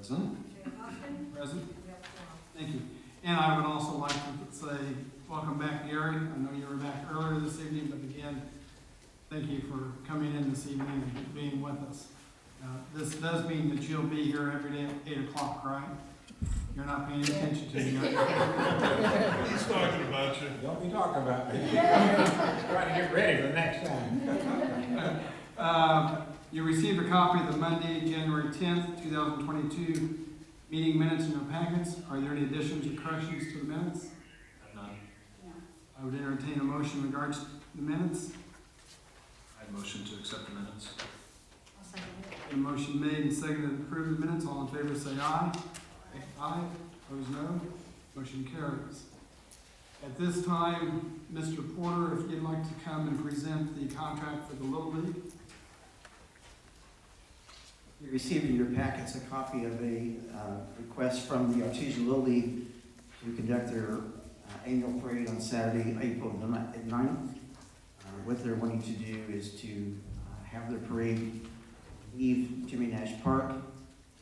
Present. Present. Thank you. And I would also like to say, welcome back, Gary. I know you were back earlier this evening, but again, thank you for coming in this evening and being with us. This does mean that you'll be here every day at 8 o'clock, right? You're not paying attention to me. He's talking about you. Don't be talking about me. Trying to get ready for the next time. You received a copy of the Monday, January 10th, 2022 meeting minutes in your packets. Are there any additions or corrections to the minutes? None. I would entertain a motion in regards to the minutes. I'd motion to accept the minutes. I'll second it. A motion made and seconded to approve the minutes. All in favor say aye. Aye. Opposed, no. Motion carries. At this time, Mr. Porter, if you'd like to come and present the contract for the Little League. You received in your packets a copy of a request from the Artesian Little League to conduct their annual parade on Saturday, April 9th. What they're wanting to do is to have their parade leave Jimmy Nash Park,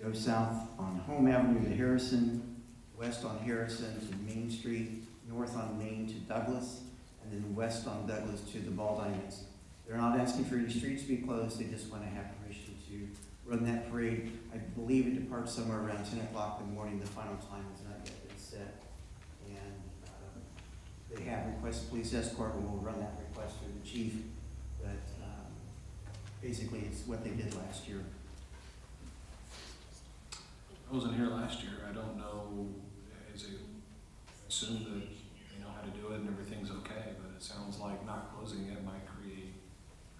go south on Home Avenue to Harrison, west on Harrison to Main Street, north on Main to Douglas, and then west on Douglas to the Ball Diamonds. They're not asking for any streets to be closed, they just want to have permission to run that parade. I believe it departs somewhere around 10 o'clock in the morning. The final time has not yet been set. And they have requested police escort, and we'll run that request through the chief. But basically, it's what they did last year. I wasn't here last year. I don't know, I assume that they know how to do it and everything's okay, but it sounds like not closing it might create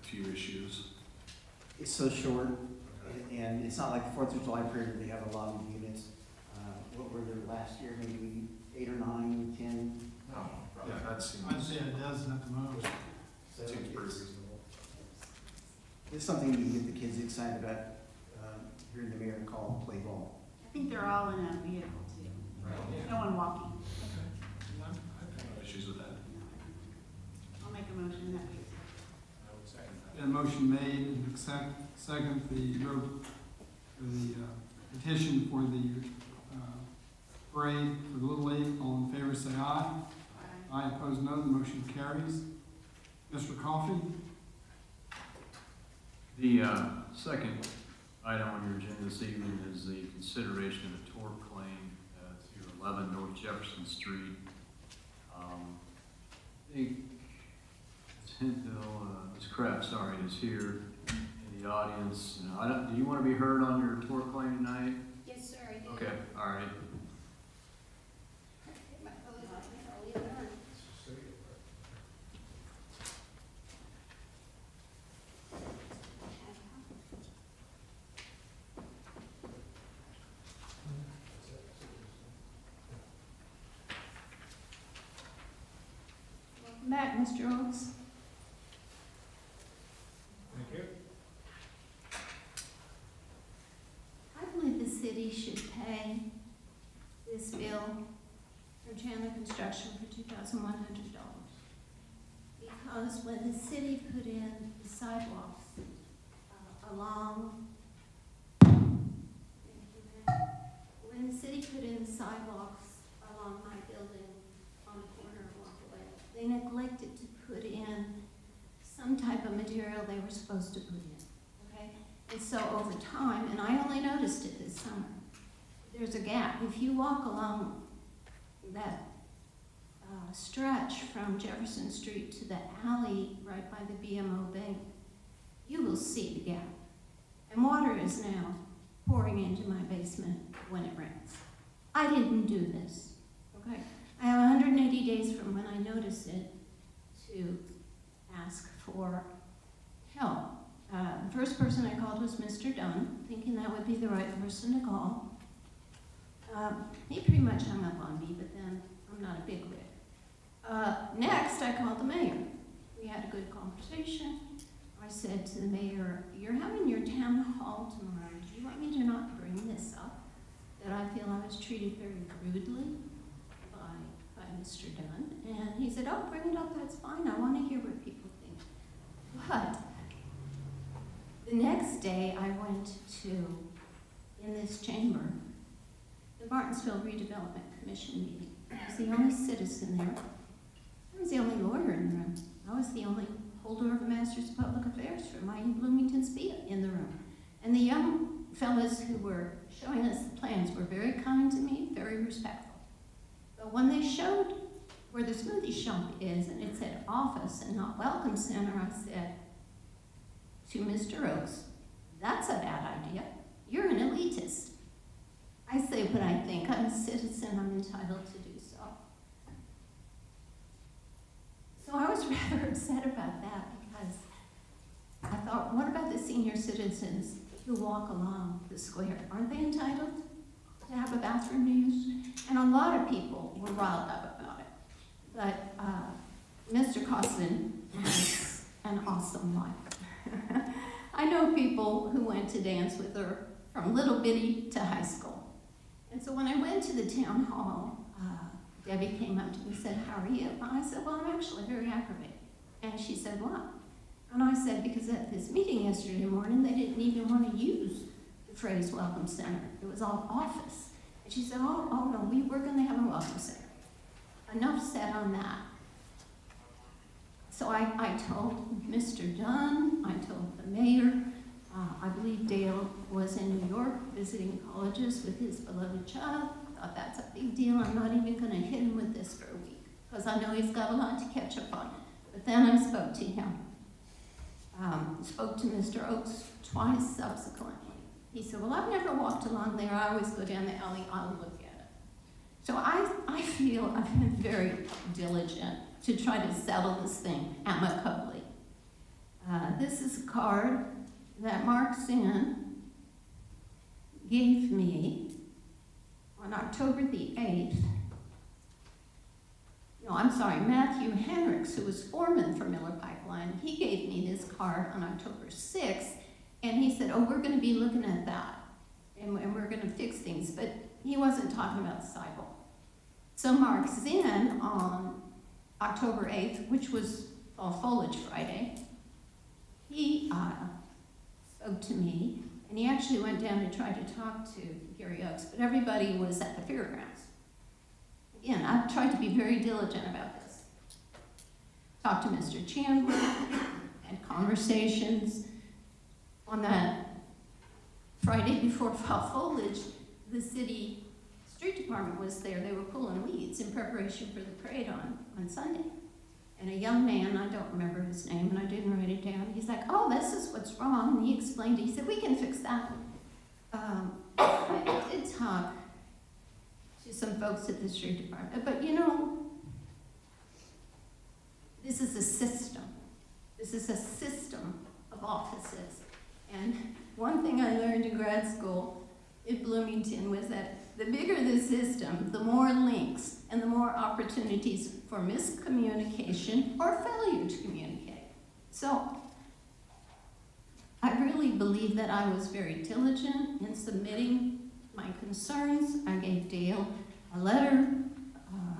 a few issues. It's so short, and it's not like the 4th of July parade where they have a lot of units. What were there last year? Maybe 8 or 9, 10. Yeah, that seems, I'd say a dozen at the most. So seems pretty it's, reasonable. it's something you can get the kids excited about. Hearing the mayor call and play ball. I think they're all in a vehicle too. No one walking. I have no issues with that. I'll make a motion that we I would second that. Been a motion made and second the petition for the parade for the Little League. All in favor say aye. Aye, opposed no. The motion carries. Mr. Coffey? The second item on your agenda this evening is the consideration of a tort claim to 11 North Jefferson Street. I think Ms. Hintville, Ms. Kraft, sorry, is here in the audience. Do you want to be heard on your tort claim tonight? Yes, sir, I do. Okay, all right. Get my clothes on, I'll leave it on. Welcome back, Mr. Oaks. Thank you. I believe the city should pay this bill from Chandler Construction for $2,100. Because when the city put in the sidewalks along, when the city put in the sidewalks along my building on the corner of Walkaway, they neglected to put in some type of material they were supposed to put in, okay? And so over time, and I only noticed it this summer, there's a gap. If you walk along that stretch from Jefferson Street to the alley right by the BMO Bank, you will see the gap. And water is now pouring into my basement when it rains. I didn't do this, okay? I have 180 days from when I noticed it to ask for help. The first person I called was Mr. Dunn, thinking that would be the right person to call. He pretty much hung up on me, but then I'm not a big wig. Next, I called the mayor. We had a good conversation. I said to the mayor, "You're having your town hall tomorrow. Do you want me to not bring this up? That I feel I was treated very rudely by Mr. Dunn." And he said, "Oh, bring it up, that's fine. I want to hear what people think." But the next day I went to, in this chamber, the Martinsville Redevelopment Commission meeting. I was the only citizen there. I was the only lawyer in the room. I was the only holder of a Master's of Public Affairs from IU Bloomington SPIA in the room. And the young fellows who were showing us the plans were very kind to me, very respectful. But when they showed where the smoothie shop is, and it said office and not welcome center, I said to Mr. Oakes, that's a bad idea. You're an elitist. I say what I think. I'm a citizen. I'm entitled to do so. So I was rather upset about that because I thought, what about the senior citizens who walk along the square? Aren't they entitled to have a bathroom to use? And a lot of people were riled up about it. But Mr. Costin has an awesome life. I know people who went to dance with her from little bitty to high school. And so when I went to the town hall, Debbie came up to me and said, how are you? And I said, well, I'm actually very aggravated. And she said, what? And I said, because at this meeting yesterday morning, they didn't even want to use the phrase welcome center. It was all office. And she said, oh no, we were going to have a welcome center. Enough said on that. So I told Mr. Dunn, I told the mayor, I believe Dale was in New York visiting colleges with his beloved child. I thought that's a big deal. I'm not even going to hit him with this for a week because I know he's got a lot to catch up on. But then I spoke to him. Spoke to Mr. Oakes twice subsequently. He said, well, I've never walked along there. I always go down the alley. I'll look at it. So I feel I've been very diligent to try to settle this thing amicably. This is a card that Mark Zinn gave me on October the 8th. No, I'm sorry, Matthew Henricks, who was foreman for Miller Pipeline, he gave me this card on October 6th, and he said, oh, we're going to be looking at that, and we're going to fix things, but he wasn't talking about the sidewalk. So Mark Zinn on October 8th, which was Fall Foliage Friday, he spoke to me, and he actually went down to try to talk to Gary Oakes, but everybody was at the fairgrounds. Again, I've tried to be very diligent about this. Talked to Mr. Chandler, had conversations. On that Friday before Fall Foliage, the city street department was there. They were pulling weeds in preparation for the parade on Sunday. And a young man, I don't remember his name, and I didn't write it down, he's like, oh, this is what's wrong. And he explained it. He said, we can fix that. I did talk to some folks at the street department, but you know, this is a system. This is a system of offices. And one thing I learned in grad school in Bloomington was that the bigger the system, the more links and the more opportunities for miscommunication or failure to communicate. So I really believe that I was very diligent in submitting my concerns. I gave Dale a letter.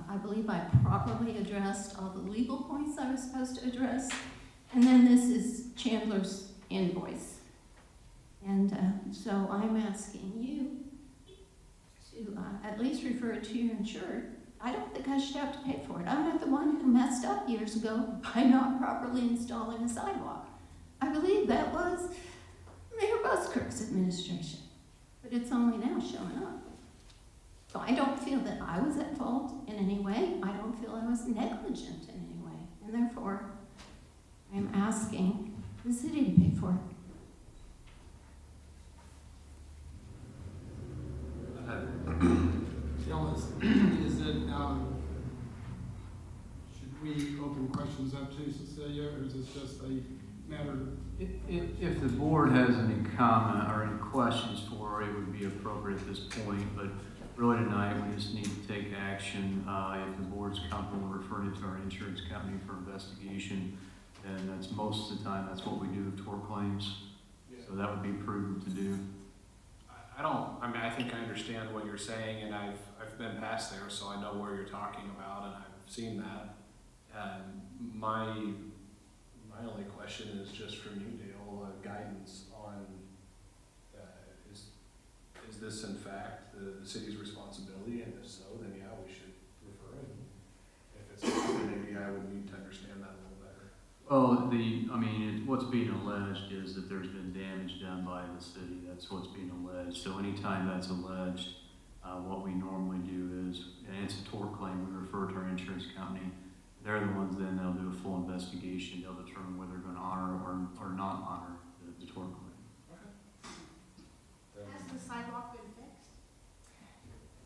I believe I properly addressed all the legal points I was supposed to address. And then this is Chandler's invoice. And so I'm asking you to at least refer it to your insurer. I don't think I should have to pay for it. I'm not the one who messed up years ago by not properly installing a sidewalk. I believe that was Mayor Buskirk's administration, but it's only now showing up. So I don't feel that I was at fault in any way. I don't feel I was negligent in any way. And therefore, I'm asking the city to pay for it. Jill, is it, should we open questions up to Cecilia, or is this just a matter of? If the board has any comment or any questions for her, it would be appropriate at this point, but really tonight we just need to take action. If the board's comfortable referring it to our insurance company for investigation, then that's most of the time, that's what we do with tort claims. So that would be prudent to do. I think I understand what you're saying, and I've been past there, so I know where you're talking about, and I've seen that. My only question is just from you, Dale, guidance on, is this this in fact the city's responsibility, and if so, then yeah, we should refer it. If it's not, then maybe I would need to understand that a little better. Well, what's being alleged is that there's been damage done by the city. That's what's being alleged. So anytime that's alleged, what we normally do is, and it's a tort claim, we refer to our insurance company. They're the ones then, they'll do a full investigation. They'll determine whether they're going to honor or not honor the tort claim. Has the sidewalk been fixed?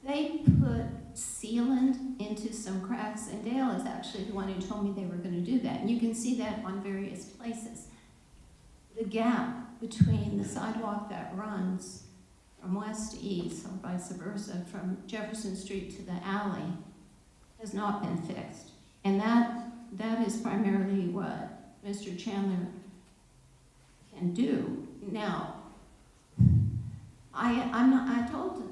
They put sealant into some cracks, and Dale is actually the one who told me they were gonna do that. And you can see that on various places. The gap between the sidewalk that runs from west to east, or vice versa, from Jefferson Street to the alley, has not been fixed. And that is primarily what Mr. Chandler can do. Now, I told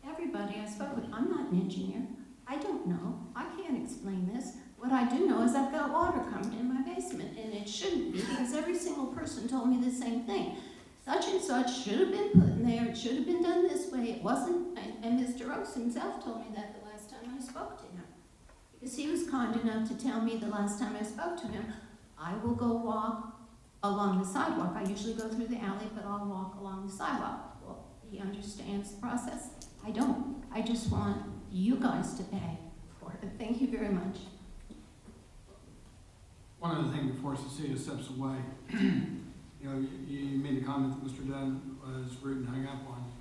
everybody I spoke with, I'm not an engineer. I don't know. I can't explain this. What I do know is I've got water coming in my basement, and it shouldn't be, because every single person told me the same thing. Such and such should have been put in there, it should have been done this way, it wasn't, and Mr. Oaks himself told me that the last time I spoke to him. Because he was kind enough to tell me the last time I spoke to him, I will go walk along the sidewalk. I usually go through the alley, but I'll walk along the sidewalk. Well, he understands the process. I don't. I just want you guys to pay for it. Thank you very much. One other thing before Cecilia steps away, you made the comment that Mr. Dunn was rude and hung up on you.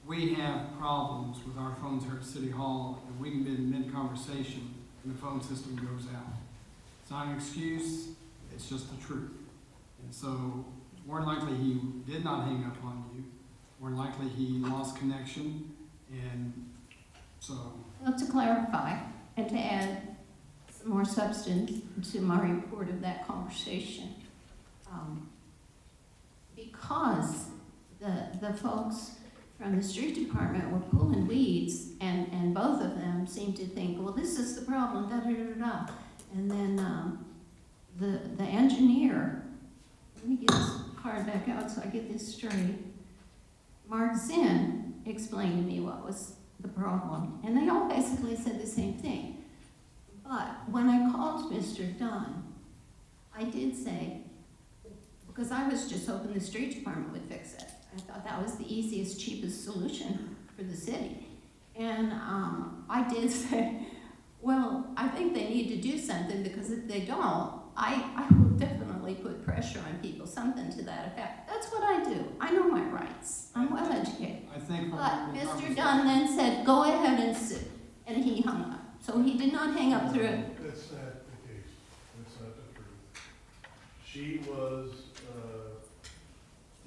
We have problems with our phones here at City Hall, and we can be in mid-conversation and the phone system goes out. It's not an excuse, it's just the truth. And so, more than likely he did not hang up on you, more than likely he lost connection, and so. Well, to clarify and to add some more substance to my report of that conversation, because the folks from the street department were pulling weeds, and both of them seemed to think, well, this is the problem, da-da-da-da. And then the engineer, let me get this card back out so I get this straight. Mark Zinn explained to me what was the problem, and they all basically said the same thing. But when I called Mr. Dunn, I did say, because I was just hoping the street department would fix it. I thought that was the easiest, cheapest solution for the city. And I did say, well, I think they need to do something, because if they don't, I will definitely put pressure on people, something to that effect. That's what I do. I know my rights. I'm well educated. I think. But Mr. Dunn then said, go ahead and sue, and he hung up. So he did not hang up through it. That's not the case. That's not the truth. She was,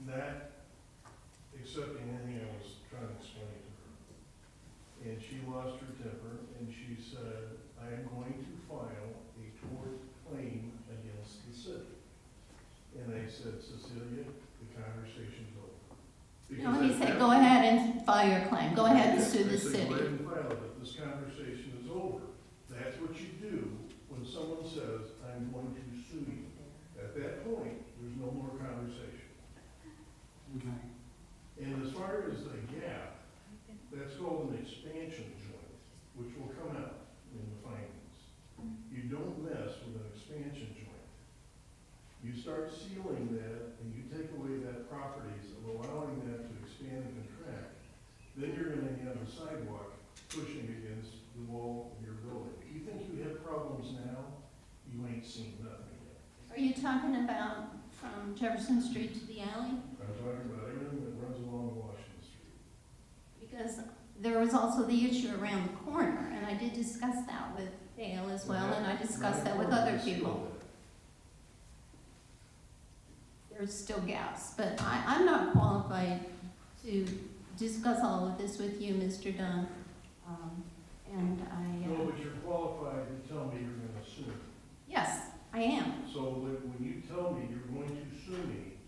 not accepting anything I was trying to explain to her. And she lost her temper, and she said, I am going to file a tort claim against the city. And I said, Cecilia, the conversation's over. No, he said, go ahead and file your claim. Go ahead and sue the I said, go ahead city. and file it. This conversation is over. That's what you do when someone says, I'm going to sue you. At that point, there's no more conversation. Okay. And as far as the gap, that's called an expansion joint, which will come out in the findings. You don't mess with an expansion joint. You start sealing that, and you take away that properties of allowing that to expand and contract, then you're gonna have a sidewalk pushing against the wall of your building. If you think you have problems now, you ain't seen nothing yet. Are you talking about from Jefferson Street to the alley? I'm talking about everything that runs along Washington Street. Because there was also the issue around the corner, and I did discuss that with Dale as well, and I discussed that with other people. There's still gaps, but I'm not qualified to discuss all of this with you, Mr. Dunn. No, but you're qualified to tell me you're gonna sue me. Yes, I am. So when you tell me you're going to sue me,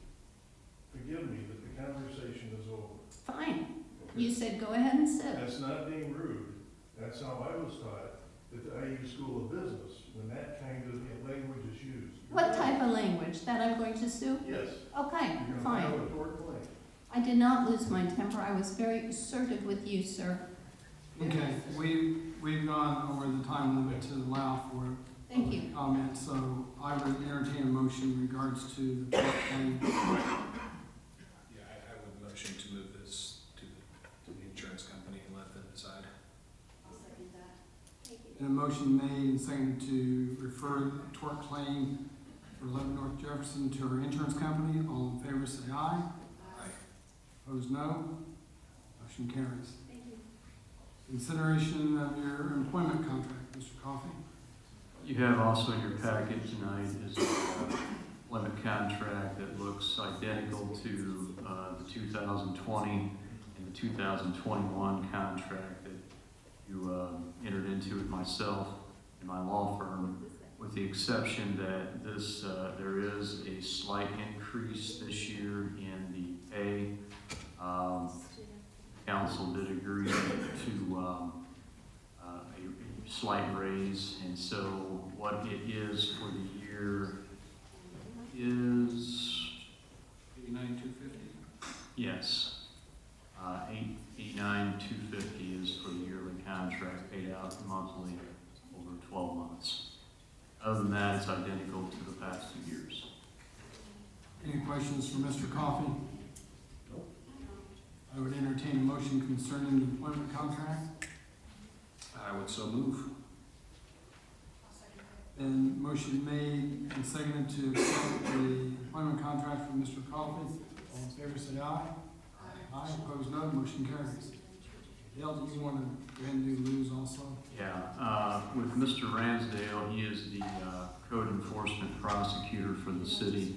forgive me, but the conversation is over. Fine. Okay? You said go ahead and sue. That's not being rude. That's how I was taught at the IU School of Business, when that kind of language is used. What type of language? That I'm going to sue? Yes. Okay, You're gonna fine. file a tort claim. I did not lose my temper. I was very assertive with you, sir. Okay, we've gone over the time limit to allow for Thank you. comment, so I would entertain a motion in regards to the tort claim. Yeah, I would motion to move this to the insurance company and let them decide. I'll second that. Thank you. And a motion made and seconded to refer the tort claim for 11 North Jefferson to our insurance company. All in favor, say aye. Aye. Opposed, no. Motion carries. Thank you. Consideration of your employment contract, Mr. Coffey. You have also in your packet tonight is a employment contract that looks identical to the 2020 and the 2021 contract that you entered into with myself and my law firm, with the exception that this there is a slight increase this year in the pay. Council did agree to a slight raise, and so what it is for the year is, 89,250. yes, 89,250 is for the yearly contract paid out monthly over 12 months. Other than that, it's identical to the past 2 years. Any questions for Mr. Coffey? Nope. I would entertain a motion concerning the employment contract. I would so move. And motion made and seconded to accept the employment contract for Mr. Coffey. All in favor, say aye. Aye, opposed, no. Motion carries. Dale, do you want to go ahead and do Lou's also? Yeah, with Mr. Ransdell, he is the code enforcement prosecutor for the city.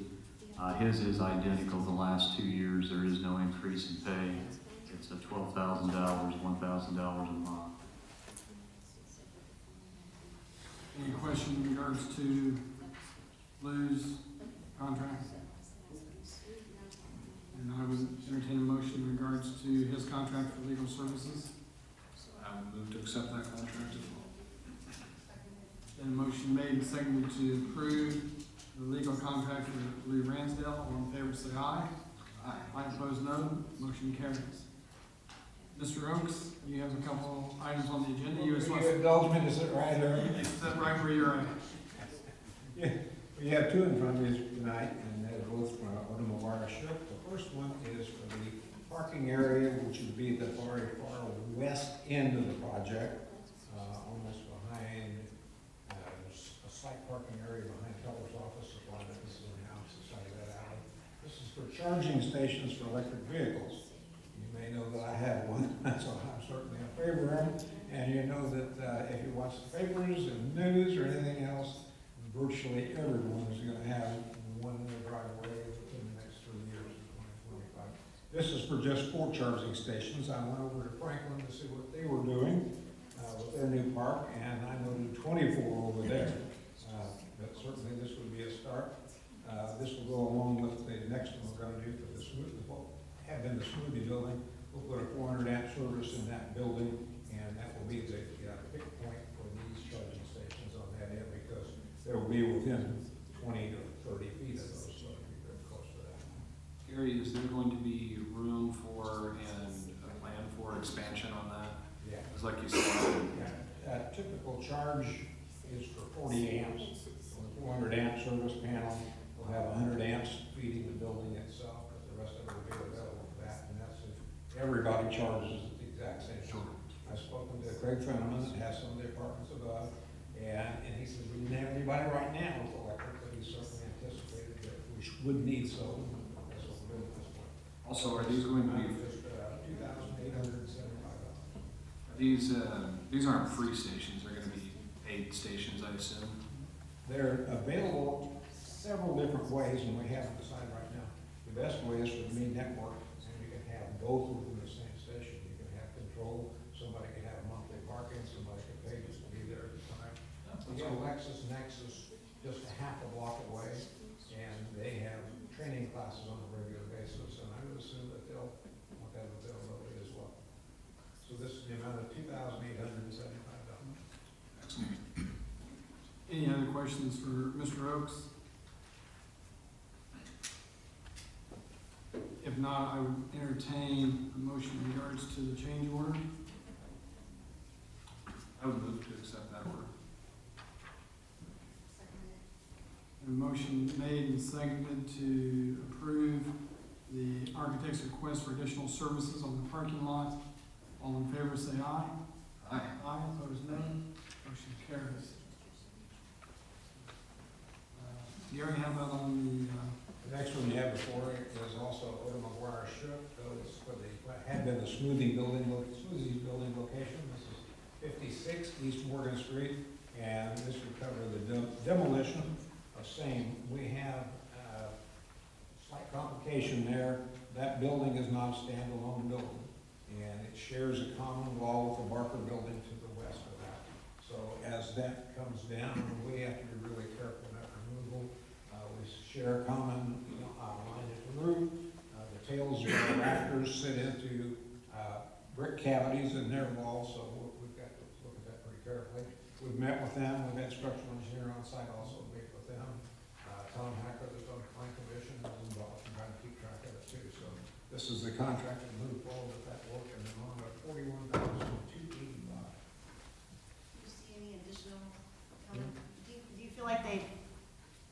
His is identical the last 2 years. There is no increase in pay. It's $12,000, $1,000 a month. Any question in regards to Lou's contract? And I would entertain a motion in regards to his contract for legal services. I would move to accept that contract as well. And a motion made and seconded to approve the legal contract for Lou Ransdell. All in favor, say aye. Aye, opposed, no. Motion carries. Mr. Oakes, you have a couple items on the agenda. You just want to indulge me to sit right here. sit right where you're at. Yeah, we have two in front of us tonight, and they're both from Automobile Ship. The first one is for the parking area, which would be the far west end of the project, almost behind, there's a slight parking area behind Teller's office, supply business in the house, the side of that alley. This is for charging stations for electric vehicles. You may know that I have one, so I'm certainly in favor of it. And you know that if you watch the papers and news or anything else, virtually everyone is going to have one in their driveway in the next 3 years, in 2025. This is for just 4 charging stations. I went over to Franklin to see what they were doing with their new park, and I noted 24 over there. But certainly this would be a start. This will go along with the next one we're going to do for the have been the smoothie building. We'll put a 400 amp service in that building, and that will be the pick point for these charging stations on that end, because they will be within 20 to 30 feet of those, so it'll be very close to that. Gary, is there going to be room for and a plan for expansion on that? Yeah. It's like you said, A typical charge is for 40 amps. On the 400 amp service panel, we'll have 100 amps feeding the building itself, but the rest of it will be available for that, and that's if everybody charges at the exact same time. I've spoken to Craig Fenneman, that has some of the apartments above, and he says we didn't have anybody right now with electric, but he certainly anticipated that we would need so, and that's what we're doing at this point. also, are these going to be, Just $2,875. these aren't free stations, they're going to be paid stations, I assume? They're available several different ways, and we haven't decided right now. The best way is for the main network, and you can have both within the same station. You can have control, somebody can have monthly parking, somebody can pay just to be there at the time. We have Lexus Nexus just a half a block away, and they have training classes on a regular basis, and I would assume that they'll want that availability as well. So this is the amount of $2,875. Any other questions for Mr. Oakes? If not, not, I would entertain a motion in regards to the change order. I would move to accept that order. A motion made and seconded to approve the architect's request for additional services on the parking lot. All in favor, say aye. Aye. Aye, opposed, no. Motion carries. Gary, how about on The next one you have before it is also Oda McGuire Shook, those for the, what had been the Smoothie building location. This is 56 East Morgan Street, and this would cover the demolition of same. We have slight complication there. That building is not a standalone building, and it shares a common wall with the Barker building to the west of that. So as that comes down, we have to be really careful in that removal. We share a common line at the roof. The tails of our rafters sit into brick cavities in their walls, so we've got to look at that pretty carefully. We've met with them. We've had structural engineer on site also meet with them. Tom Hacker, the zoning plan commission, is involved in trying to keep track of it too. So this is the contract to move forward with that work in the amount of $41,285. Do you see any additional, do you feel like they've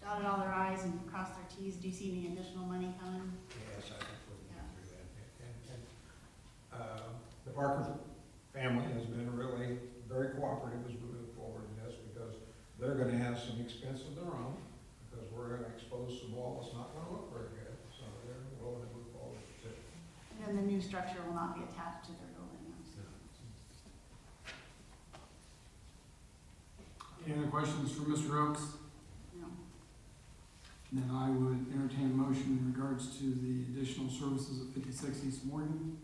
dotted all their i's and crossed their t's? Do you see any additional money coming? Yes, I think we'll get through that. The Barker family has been really very cooperative as we move forward in this, because they're gonna have some expense of their own, because we're gonna expose some wall that's not gonna look very good, so they're willing to move forward too. And then the new structure will not be attached to their building. Any other questions for Mr. Oaks? No. Then I would entertain a motion in regards to the additional services at 56 East Morgan.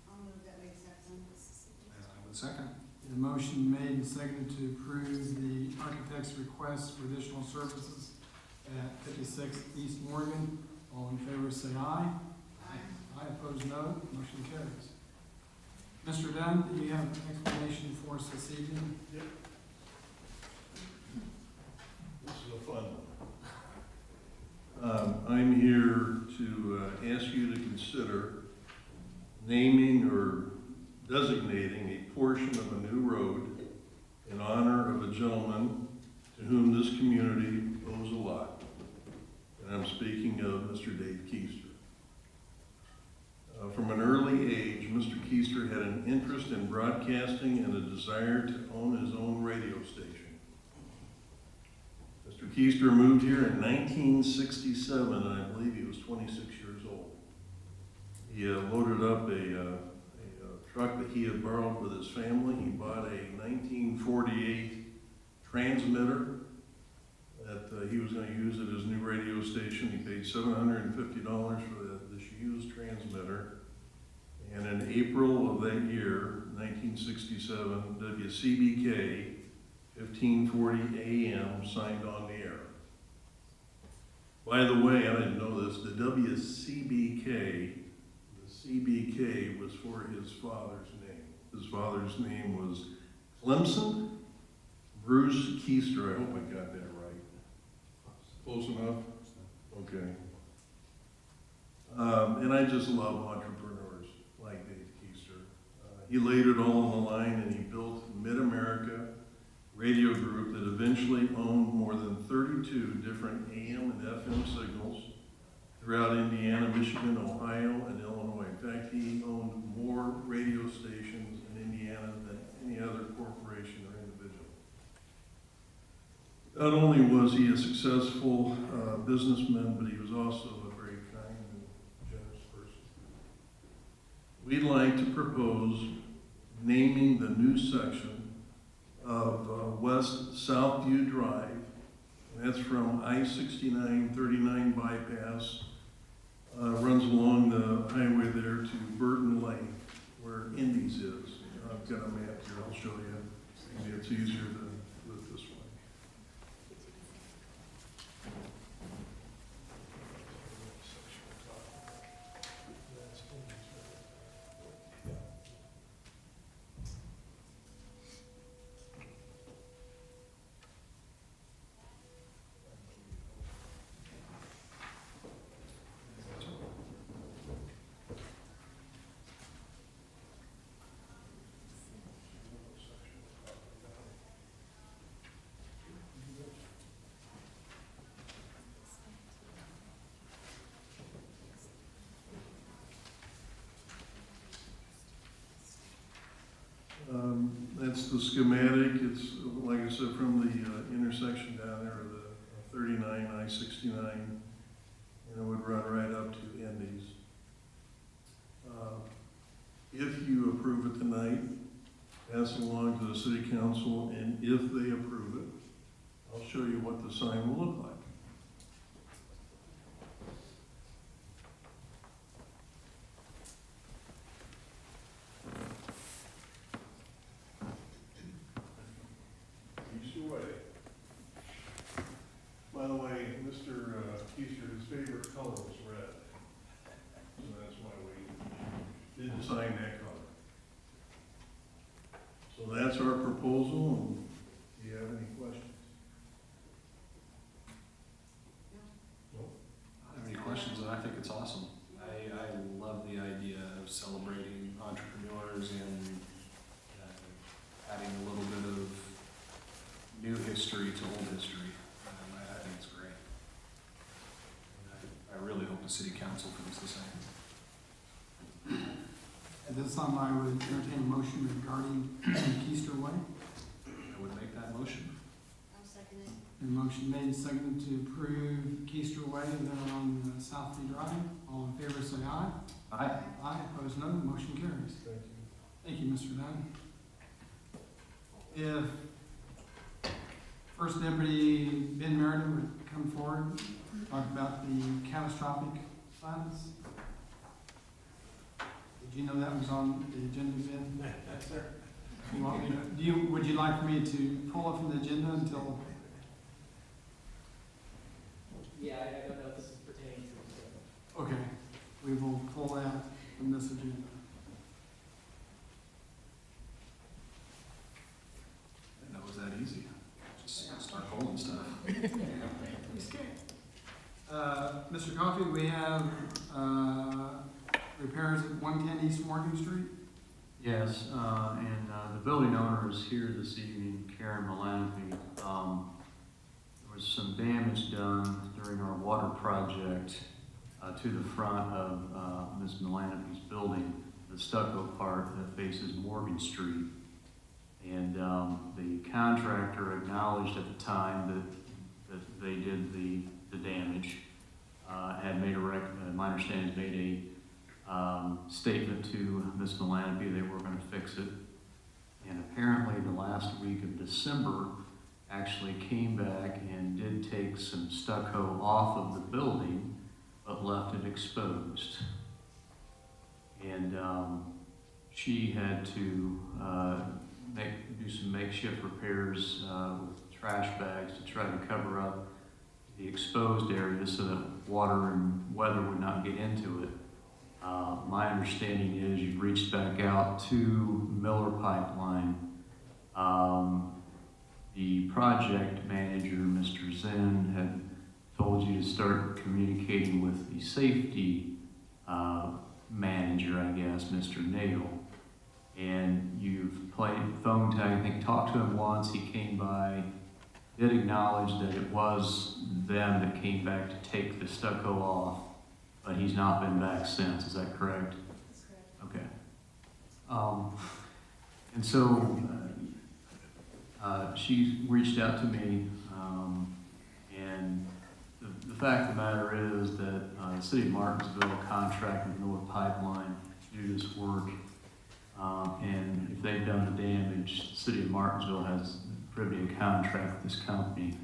I'll move that we accept them. And I would second. A motion made and seconded to approve the architect's request for additional services at 56 East Morgan. All in favor, say aye. Aye. Aye, opposed, no. Motion carries. Mr. Dunn, do you have an explanation for us this evening? Yep. This is a fun one. I'm here to ask you to consider naming or designating a portion of a new road in honor of a gentleman to whom this community owes a lot. And I'm speaking of Mr. Dave Kiester. From an early age, Mr. Kiester had an interest in broadcasting and a desire to own his own radio station. Mr. Kiester moved here in 1967, and I believe he was 26 years old. He loaded up a truck that he had borrowed with his family. He bought a 1948 transmitter that he was going to use at his new radio station. He paid $750 for this used transmitter. And in April of that year, 1967, WCBK 1540 AM signed on the air. By the way, I didn't know this, the WCBK, the CBK was for his father's name. His father's name was Clemson Bruce Kiester. I hope I got that right. Close enough? Okay. And I just love entrepreneurs like Dave Kiester. He laid it all on the line, and he built Mid-America Radio Group that eventually owned more than 32 different AM and FM signals throughout Indiana, Michigan, Ohio, and Illinois. In fact, he owned more radio stations in Indiana than any other corporation or individual. Not only was he a successful businessman, but he was also a very kind and generous person. We'd like to propose naming the new section of West Southview Drive. That's from I-69 39 bypass, runs along the highway there to Burton Lake, where Indy's is. I've got a map here, I'll show you. Maybe it's easier to do it this way. That's the schematic. It's, like I said, from the intersection down there, the 39, I-69, and it would run right up to Endy's. If you approve it tonight, pass it along to the city council, and if they approve it, I'll show you what the sign will look like. Kiester Way. By the way, Mr. Kiester, his favorite color was red. So that's why we did design that color. So that's our proposal, and do you have any questions? I don't have any questions, and I think it's awesome. I love the idea of celebrating entrepreneurs and adding a little bit of new history to old history. I think it's great. And I really hope the city council feels the same. At this time, I would entertain a motion regarding Kiester Way. I would make that motion. I'll second it. A motion made and seconded to approve Kiester Way there on Southview Drive. All in favor, say aye. Aye. Aye, opposed no, motion carries. Thank you. Thank you, Mr. Dunn. If First Deputy Ben Meriden would come forward, talk about the catastrophic funds. Did you know that was on the agenda, Ben? Yes, sir. You want me to, would you like for me to pull it from the agenda until? Yeah, I don't know if this is pertaining to, so. Okay, we will pull that from this agenda. I didn't know it was that easy. Just start pulling stuff. Mr. Coffey, we have, repairs at 110 East Morgan Street. Yes, and the building owner is here this evening, Karen Malanaphy. There was some damage done during our water project to the front of Ms. Malanaphy's building, the stucco part that faces Morgan Street. And the contractor acknowledged at the time that they did the damage, had made my understanding is made a statement to Ms. Malanaphy they were going to fix it. And apparently the last week of December actually came back and did take some stucco off of the building, but left it exposed. And she had to do some makeshift repairs with trash bags to try to cover up the exposed area so that water and weather would not get into it. My understanding is you've reached back out to Miller Pipeline. The project manager, Mr. Zen, had told you to start communicating with the safety manager, I guess, Mr. Nail. And you've played phone tag, I think, talked to him once, he came by, did acknowledge that it was them that came back to take the stucco off, but he's not been back since, is that correct? That's correct. Okay. And so she reached out to me, and the fact of the matter is that the city of Martinsville contracted Miller Pipeline to do this work. And if they've done the damage, the city of Martinsville has privy to contract with this company. I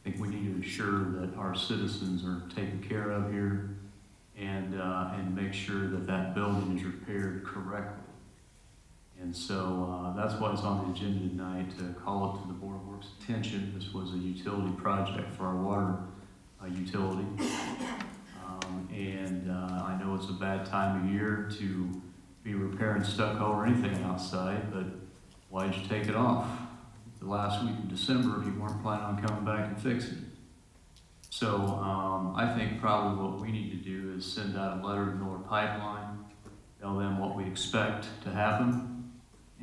think we need to ensure that our citizens are taken care of here and make sure that that building is repaired correctly. And so that's what's on the agenda tonight, to call it to the Board of Works' attention. This was a utility project for our water utility. I know it's a bad time of year to be repairing stucco or anything outside, but why did you take it off the last week of December if you weren't planning on coming back and fixing it? So I think probably what we need to do is send out a letter to Miller Pipeline, tell them what we expect to happen,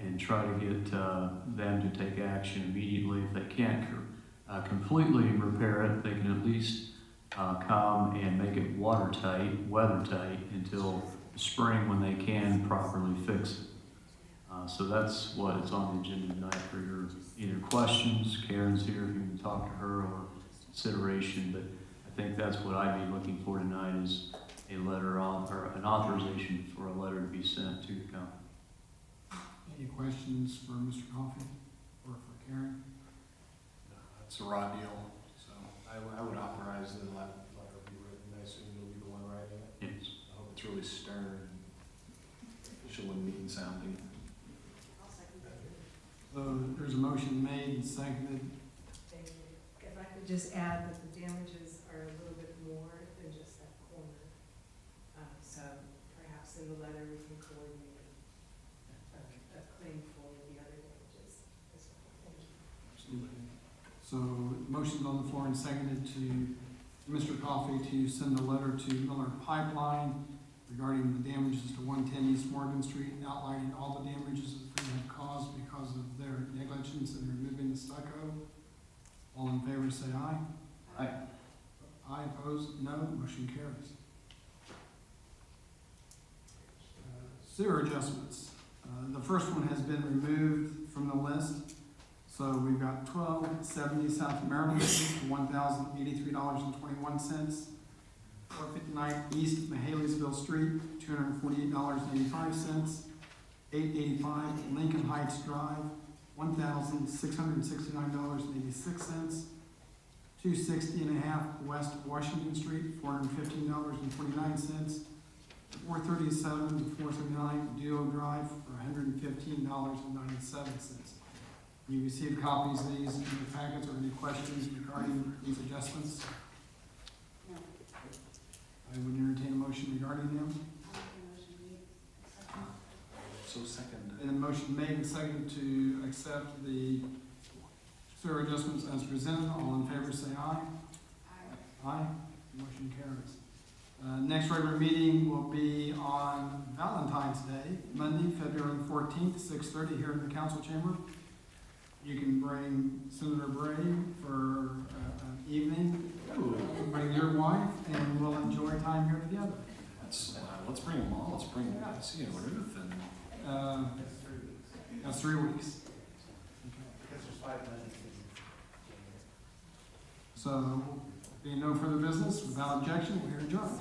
and try to get them to take action immediately. If they can't completely repair it, they can at least come and make it watertight, weather-tight, until the spring when they can properly fix it. So that's what is on the agenda tonight for your either questions. Karen's here if you can talk to her, or consideration, but I think that's what I'd be looking for tonight is a letter on, or an authorization for a letter to be sent to the company. Any questions for Mr. Coffey or for Karen? It's a raw deal, so I would authorize the letter be written. I assume you'll be the one writing it. Yes. I hope it's really stern, official and mean sounding. I'll second that. So there's a motion made and seconded. Thank you. If I could just add that the damages are a little bit more than just that corner. So perhaps in the letter we can coordinate a claim for the other damages as well. Thank you. Absolutely. So motion's on the floor and seconded to Mr. Coffey to send a letter to Miller Pipeline regarding the damages to 110 East Morgan Street, outlining all the damages that they have caused because of their negligence in removing the stucco. All in favor say aye. Aye. Aye, opposed, no, motion carries. Sewer adjustments. The first one has been removed from the list. So we've got 1270 South Maryland Street, $1,083.21. 459 East Mahaleysville Street, $248.85. 885 Lincoln Heights Drive, $1,669.86. 260.5 West Washington Street, $415.29. 437 to 439 Duo Drive for $115.97. You received copies of these in your packets, or any questions regarding these adjustments? No. I would entertain a motion regarding them. I'll make a motion, we accept. So second. And a motion made and seconded to accept the sewer adjustments as presented. All in favor say aye. Aye. Motion carries. Next regular meeting will be on Valentine's Day, Monday, February 14th, 6:30 here in the council chamber. You can bring Senator Bray for an evening, bring your wife, and we'll enjoy time here together. Let's bring them all. Let's bring Betsy and Ruth and. That's 3 weeks. So, being no further business, without objection, we are adjourned.